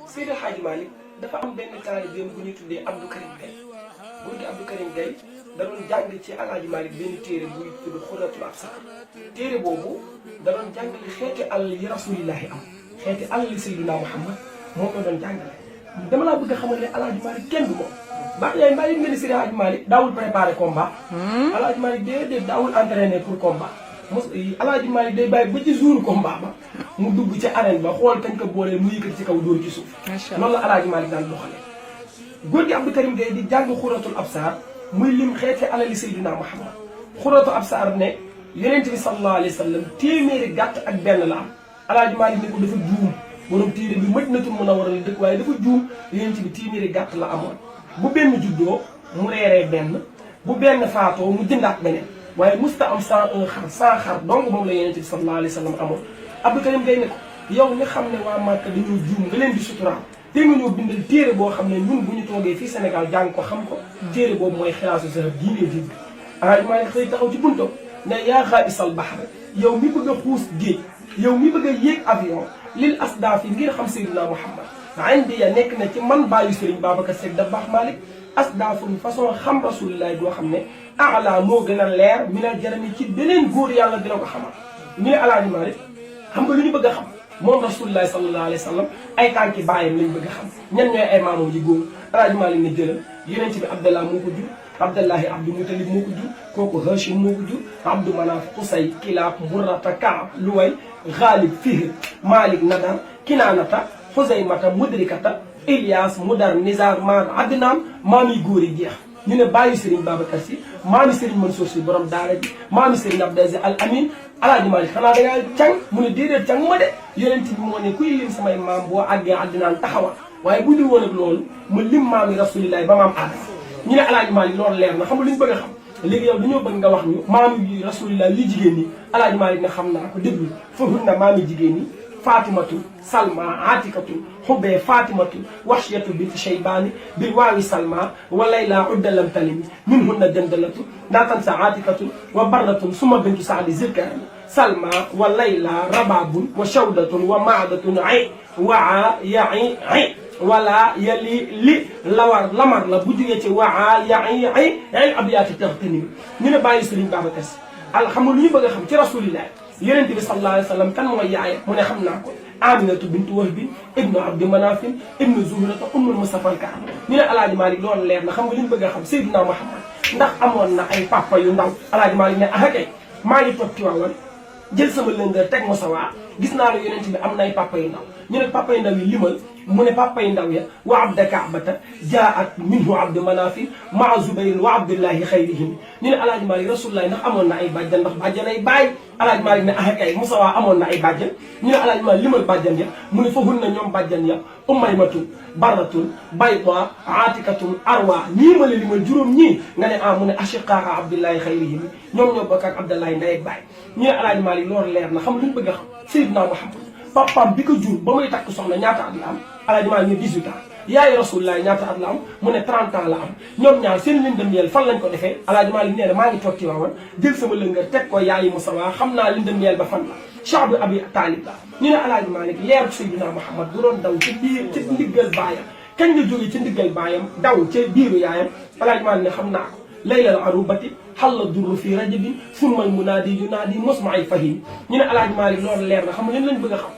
Seydi Hadji Malick dafa am benn taalibeem bu ñuy tuddee Abdou Karim Gaye góor gi Abdou Karim Gaye da doon jàng ci Alaaji Malick benn téere buy tudd Xuratul Absar téere boobu da doon jàngale xeeti àll yi rasulillahi am xeeti àll yi Seydina Muhammad moom la doon jàngale. dama laa bëgg a xamal ne Alaaji Malick kenn du moom baax yaay mbaa yëg nga ni Seydi Hadji Malick daawul préparé combat. Alaaji Malick déedéet daawul entraîné pour combat. mos Alaaji Malick day bàyyi ba ci jour combat ba mu dugg ci arène ba xool kañ ko boolee mu yëkkati ci kaw dóor ci suuf. macha allah loolu la Alaaji Malick daan doxalee. góor gi Abdou Karim Gaye di jàng Xuratul Absar muy lim xeeti alali Seydina Muhammad Xuratul Absar ne yonent bi sallallahu alayhi wa sallam téeméeri gàtt ak benn la am. Alaaji Malick ne ko dafa juum borom téere bi Madinatul Munawwara la dëkk waaye dafa juum yonent bi téeméeri gàtt la amoon. bu benn juddoo mu reeree benn bu benn faatoo mu jëndaat beneen waaye musta am 101 xar 100 xar donc moom la yonent bi sallallahu alayhi wa sallam amoon. Abdou Karim Gaye ne ko yow nga xam ne waa Màkka dañoo juum nga leen di suturaal te nga ñoo bindal téere boo xam ne ñun bu ñu toogee fii Sénégal jàng ko xam ko téere boobu mooy Xilaasu Zahab diine dégg Alaaji Malick xëy taxaw ci buntam ne yaa xaabisal bahr yow mi bëgg a xuus géej yow mi bëgg a yéeg avion lil asdaaf yi ngir xam Seydina Muhammad indi ya nekk na ci man bàyyi Serigne Babacar Seck Dabakh Malick asdaafun façon xam rasulillahi doo xam ne ala moo gën a leer mi na jarami ci beneen góor yàlla dina ko xamal ñu ne Alaaji Malick xam nga lu ñu bëgg a xam moom rasulillahi sallallahu alayhi wa sallam ay tànki baayam lañ bëgg a xam ñan ñooy ay maamam ji góor Alaaji Malick ne jëlal yonent bi Abdallah moo ko jur Abdallahi Abdou Mutalib moo ko jur kooku Hachim moo ko jur Abdou Manaf Qusay Kilaab Murrata Kaab Luway Ghalib Fihr Malik Nadar Kinaanata Xuzaymata Mudrikata Ilyas Mudar Nizar Mar Adnaan maam yi góor yi jeex ñu ne bàyyi Serigne Babacar Sy maami Serigne Mansour Sy borom daara ji maami Serigne Abdou Aziz Al Amin Alaaji Malick xanaa dangaa càng mu ne déedéet càng ma de yonent bi moo ne kuy lim samay maam boo àggee Adnaan taxawal waaye bu dul woon ak loolu ma lim maami rasulillahi ba maam Adama ñu ne Alaaji Malick loolu leer na xam nga lu ñu bëgg a xam léegi yow dañoo bëgg nga wax ñu maami rasulillahi li jigéen ñi Alaaji Malick ne xam naa ko déglu fahun na maami jigéen ñi fatimatu salma atikatu xubee fatimatu waxshiyatu binti sheybaani bil waawi salma wa layla uddalam talimi min hunna dandalatu ndaatan sa atikatu wa barratun suma bintu saadi zirkaani salma wa layla rababun wa shawdatun wa maadatun ay waa yai ay wala yali li lawar lamar la bu jógee ci waa yai ay abiyaati taxtanimi ñu ne bàyyi Serigne Babacar Sy al xam nga lu ñu bëgg a xam ci rasulillah yonent bi sallallahu alayhi wa sallam kan mooy yaayam mu ne xam naa ko Aminatu bintu Wahbi ibnu Abdi Manafin ibnu Zuhrata ummul Mustafa al Kaam ñu ne Alaaji Malick loolu leer na xam nga li ñu bëgg a xam Seydina Muhammad ndax amoon na ay papa yu ndaw Alaaji Malick ne ah kay maa ngi toog Tiwaawan jël sama lëndër teg ma sa waa gis naa ne yonent bi am na ay papa yu ndaw ñu ne papa yu ndaw yi limal mu ne papa yu ndaw ya wa abda kaabata jaat minhu abdu manafin maa zubayrin wa abdullahi xayrihim ñu ne Alaaji Malick rasulullahi ndax amoon na ay bàjjan ndax bàjjan ay bàyyi Alaaji Malick ne ah kay Moussa waa amoon na ay bàjjan ñu ne Alaaji Malick limal bàjjan ya mu ne fahun na ñoom bàjjan ya umaymatun barratun bayda atikatun arwa ñii ma la limal juróom ñii nga ne ah mu ne ashiqaa abdullahi xayrihim ñoom ñoo bokk ak abdullahi ndey ak baay ñu ne Alaaji Malick loolu leer na xam lu ñu bëgg a xam Seydina Muhammad papaam bi ko jur ba muy takk soxna ñaata at la am Alaaji Malick ne 18 ans yaayu rasulullah ñaata at la am mu ne 30 ans la am ñoom ñaar seen lëndëm yeel fan lañ ko defee Alaaji Malick nee na maa ngi toog ci waawan jël sama lëngër teg ko yaayi Musawa xam naa lëndëm yeel ba fan la Chaabu Abi Taalib la ñu ne Alaaji Malick leeru Seydina Muhammad bu doon daw ci biir ci ndiggal baayam kañ la jógee ci ndiggal baayam daw ca biiru yaayam Alaaji Malick ne xam naa ko laylal arubati xalla durru fii rajabin summal munaadi yunaadi mosmaay fahim ñu ne Alaaji Malick loolu leer na xam nga leen lañ bëgg a xam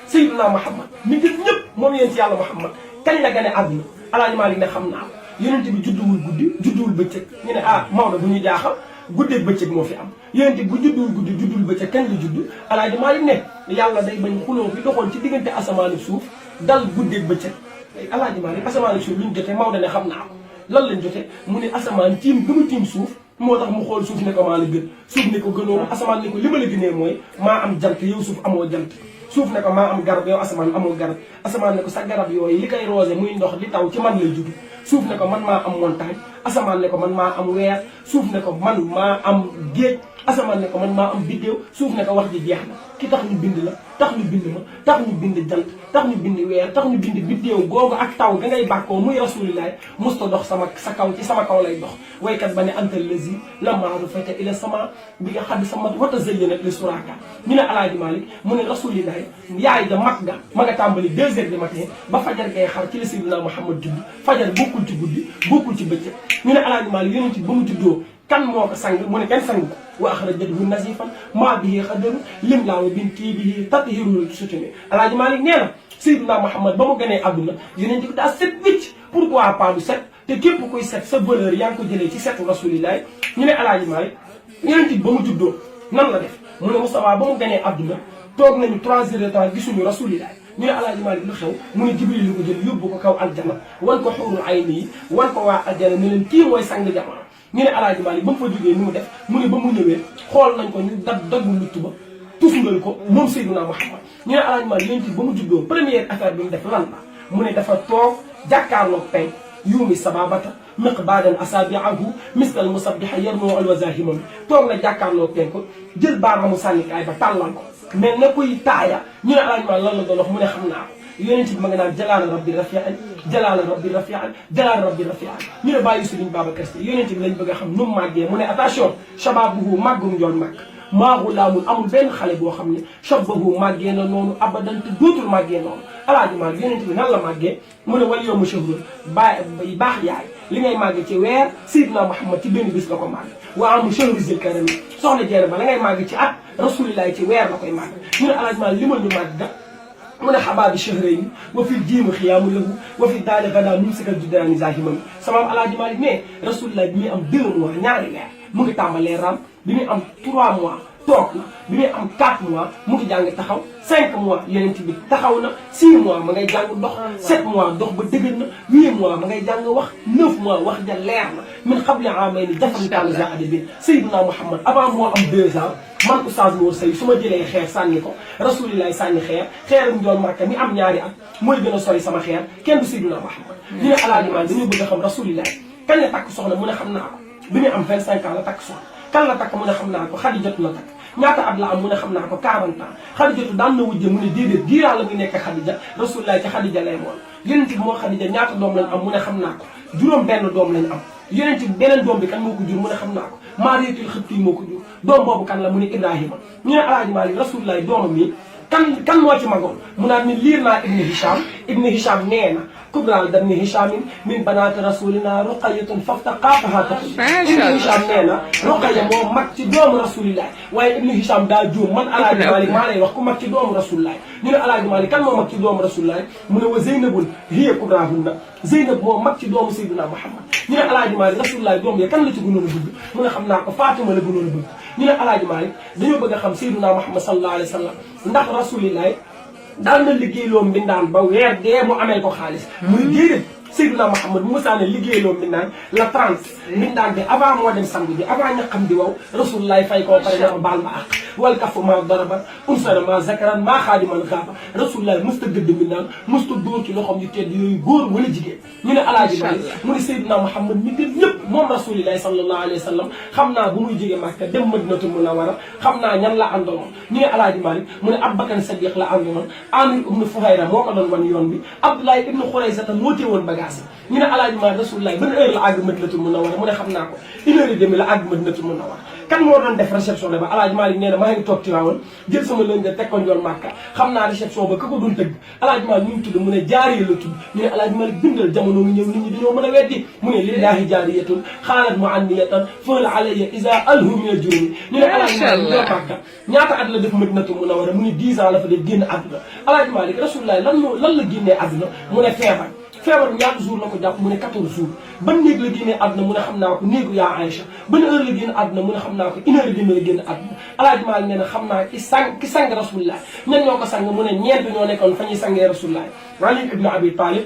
Seydina Muhammad mi gën ñëpp moom yéen ci yàlla Muhammad kañ la gane àdduna Alaaji Malick ne xam naa ko yonent bi judduwul guddi judduwul bëccëg ñu ne ah Maodo bu ñu jaaxal guddeeg bëccëg moo fi am yonent bi bu judduwul guddi judduwul bëccëg kañ la judd Alaaji Malick ne yàlla day bañ xuloo bi doxoon ci diggante asamaan ak suuf dal guddeeg bëccëg Alaaji Malick asamaan ak suuf lu ñu jotee Maodo ne xam naa ko lan lañ jotee mu ne asamaan tiim gëma tiim suuf moo tax mu xool suuf ne ko maa la gën suuf ne ko gënoo asamaan ne ko li ma la gënee mooy maa am jant yow suuf amoo jant suuf ne ko maa am garab yow asamaan amoo garab asamaan ne ko sa garab yooyu li koy roose muy ndox li taw ci man lay jóge suuf ne ko man maa am montagne asamaan ne ko man maa am weer suuf ne ko man maa am géej asamaan ne ko man maa am biddéew suuf ne ko wax ji jeex na ki tax ñu bind la tax ñu bind ma tax ñu bind jant tax ñu bind weer tax ñu bind biddéew googu ak taw ga ngay bàkkoo muy rasulillahi musta dox sa kaw ci sama kaw lay dox waykat ba ne antal lazi lamaaru fayta ila sama bi nga xadd sama wata zayyanat li suraka ñu ne alaaji Malick mu ne rasulillahi yaay ga mag ga ma nga tàmbali 2 heures du matin ba fajar ngay xar ci la Seydina Muhammad judd fajar bokkul ci guddi bokkul ci bëccëg ñu ne alaaji Malick yonent ci ba mu juddoo kan moo ko sang mu ne kenn sang ko wa axrajathu nazifan maa bihi xadaru lim laa wa binti bihi tathirul sutumi alaaji Malick nee na Seydina Muhammad ba mu gënee àdduna yonent bi daa set wicc pourquoi pas du set te képp kuy set sa valeur yaa ngi ko jëlee ci setu rasulillahi ñu ne alaaji Malick yonent bi ba mu juddoo nan la def mu ne Moustapha ba mu gënee àdduna toog nañu 3 heures de temps gisuñu rasulillahi ñu ne alaaji Malick lu xew mu ne Jibril li ko jël yóbbu ko kaw aljana wan ko xuurul ayni yi wan ko waa aljana ne leen kii mooy sang jamono ñu ne alaaji Malick ba mu fa jógee ni mu def mu ne ba mu ñëwee xool nañ ko ñu daggu lutt ba tusngal ko moom Seydina Muhammad ñu ne alaaji Malick yonent ba mu juddoo première affaire bi mu def lan la mu ne dafa toog jàkkaarloog penk yuumi sababata miqbaadan asaabiahu misal musabbiha yarmoo alwazahimam toog na jàkkaarloog penk jël baaraamu sànnikaay ba tàllal ko mais na koy taaya ñu ne alaaji Malick lan la doon wax mu ne xam naa ko yonent bi ma nga naan jalaala rabbi rafian jalaala rabbi rafian jalaala rabbi rafian ñu ne bàyyi Sëriñ Babacar Si yonent bi lañ bëgg a xam nu mu màggee mu ne attention shababuhu màggum njool màgg maagu laamul amul benn xale boo xam ne shabahu màggee na noonu abadan te dootul màggee noonu alaaji Malick yonent bi nan la màggee mu ne wal yow ma shahrun baax yaay li ngay màgg ci weer Seydina Muhammad ci benn bis la ko màgg waa amu shahru zil karami soxna jeene ba la ngay màgg ci at rasulillahi ci weer la koy màgg ñu ne alaaji Malick limal ñu màgg da mu ne xabaabi shahrayni wa fi jiima xiyaamu lahu wa fi daali gada mumsika judaani zahimam samaam alaaji Malick ne rasulillahi bi muy am 2 mois ñaari weer mu ngi tàmbalee ram bi muy am 3 mois toog na bi muy am 4 mois mu ngi jàng taxaw 5 mois yonent bi taxaw na 6 mois ma ngay jàng dox 7 mois dox ba dëgër na 8 mois ma ngay jàng wax 9 mois wax ja leer na min xabli amayni jafantaan zaadi bin Seydina Muhammad avant moo am 2 ans man Oustaz Mor Seye su ma jëlee xeer sànni ko rasulillahi sànni xeerum njool Màkka mi am ñaari at mooy gën a sori sama xeer kenn du Seydina Muhammad ñu ne alaaji Malick dañoo bëgg a xam rasulillahi kañ la takk soxna mu ne xam naa ko bi muy am 25 ans la takk soxna kan la takk mu ne xam naa ko Xadijatu la takk ñaata at la am mu ne xam naa ko 40 ans Xadijatu daan na wujje mu ne déedéet diiraa la muy nekk Xadija rasulillahi ci Xadija lay mool yonent bi moo Xadija ñaata doom lañ am mu ne xam naa ko juróom benn doom lañ am yonent bi beneen doom bi kan moo ko jur mu ne xam naa ko Maariyatul Xibti moo ko jur doom boobu kan la mu ne Ibrahima ñu ne alaaji Malick rasulillahi doomam yi kan moo ci magoon mu naan ni liir naa ibni Hisham nee na kubral dabni Hishamin min banaati rasulina ruqayatun faftaqaataha taqul ibni Hisham nee na Ruqaya moo mag ci doomu rasulillahi waaye ibni Hisham daa juum man alaaji Malick maa lay wax ku mag ci doomu rasulillahi ñu ne alaaji Malick kan moo mag ci doomu rasulillahi mu ne wa Zeynabun hiya kubrahunna Zeynab moo mag ci doomu Seydina Muhammad ñu ne alaaji Malick rasulillahi doom ya kan la ci gënoon a bëgg mu ne xam naa ko Fatima la gënoon a bëgg ñu ne alaaji Malick dañoo bëgg a xam Seydina Muhammad sallallahu alayhi wa sallam ndax rasulillahi daal na liggéeyloo mbindaan ba weer dee mu amee ko xaalis muy déedéet Seydina Muhammad bu musaane liggéeyloo mbindaan la 30 mbindaan bi avant moo dem samedi bi avant ñaqam di wow rasulillahi fay koo pare dafa baal ma àq wal kafu ma darabat unsana ma zakaran maa xaadiman gaaba rasulillahi musta gëdd mbindaan musta dóor ci loxom yu tedd yooyu góor wala jigéen ñu ne alaaji Malick mu ne Seydina Muhammad mi gën ñëpp moom rasulillahi sallallahu alayhi wa sallam xam naa bu muy jógee Màkka dem Madinatul Munawwara xam naa ñan la àndoon ñu ne alaaji Malick mu ne Abubakar Sadiq la àndoon Amir ibnu Fuhayra moo ko doon wan yoon bi Abdoulaye ibnu Xuraysata moo teewoon bagage ñu ne alaaji Malick rasulillahi ban heure la àgg Madinatul Munawwara mu ne xam naa ko 1h30 la àgg Madinatul Munawwara kan moo doon def réception ba alaaji Malick nee na maa ngi toog Tiwaawan jël sama lënga teg ko njool Màkka xam naa réception ba ka ko doon tëgg alaaji Malick ñu tudd mu ne jaariya la tudd ñu ne alaaji Malick bindal jamono ngi ñëw nit ñi dañoo mën a weddi mu ne lillahi jaariyatun xaalat muanniyatan fala alayya isa alhu min al jurumi ñu ne alaaji Malick njool Màkka ñaata at la def Madinatul Munawwara mu ne 10 ans la fa def génn àdduna alaaji Malick rasulullah lan la génnee àdduna mu ne feebar bi ñaata jour la ko jàpp mu ne 14 jours ban néeg la génnee àdduna mu ne xam naa ko néegu yaa Aïcha ban heure la génn àdduna mu ne xam naa ko 1h30 la génn àdduna alaaji Malick nee na xam naa ki sang rasulullah ñan ñoo ko sang mu ne ñeent ñoo nekkoon fa ñuy sangee rasulullah Ali ibn Abi Talib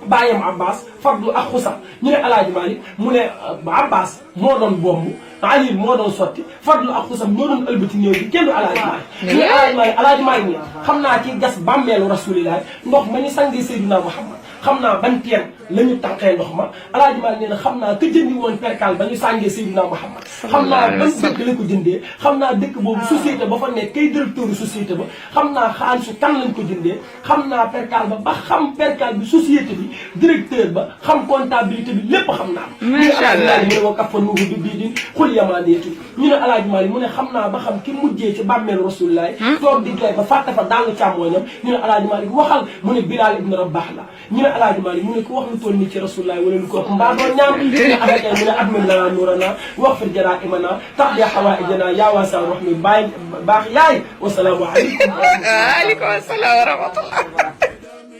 bàyyam Abbas Fadlu ak Xusam ñu ne alaaji Malick mu ne Abbas moo doon bomb Ali moo doon sotti Fadlu ak Xusam ñoo doon ëlbati néew bi kenn du alaaji Malick ñu ne alaaji Malick ni xam naa ci gas bàmmeelu rasulillah ndox ma ñu sangee Seydina Muhammad xam naa ban teen la ñu tànqee ndox ma Alaaji Maalik nee na xam naa ka jëndi woon perkaal ba ñu sàngee Seydina Muhammad xam naa ban dëkk la ko jëndee xam naa dëkk boobu société ba fa nekk kay directeur société ba xam naa xaalisu kan lañ ko jëndee xam naa perkaal ba xam perkaal bi société bi directeur ba xam comptabilité bi lépp xam naa macha allah mu ne wa kaf fa nuuhu bi bii di xul yamaaneetu ñu ne Alaaji Maalik mu ne xam naa ba xam ki mujjee ci bàmmeelu Rasulullaay toog di jooy ba fàtte fa dàll càmmooñam ñu ne Alaaji Maalik waxal mu ne Bilaal ibn Rabaax la ñu ne Alaaji Maalik mu ne ko wax lu toll nii ci Rasulullaay wala lu ko ëpp mbaa doon ñaam ñu ne abada mu ne admin lana nuurana wax fir jaraa imana tax ya xawaaijana yaa waasa rahmi bàyyi baax yaay wasalaamu aleykum waaleykum salaam wa rahmatullah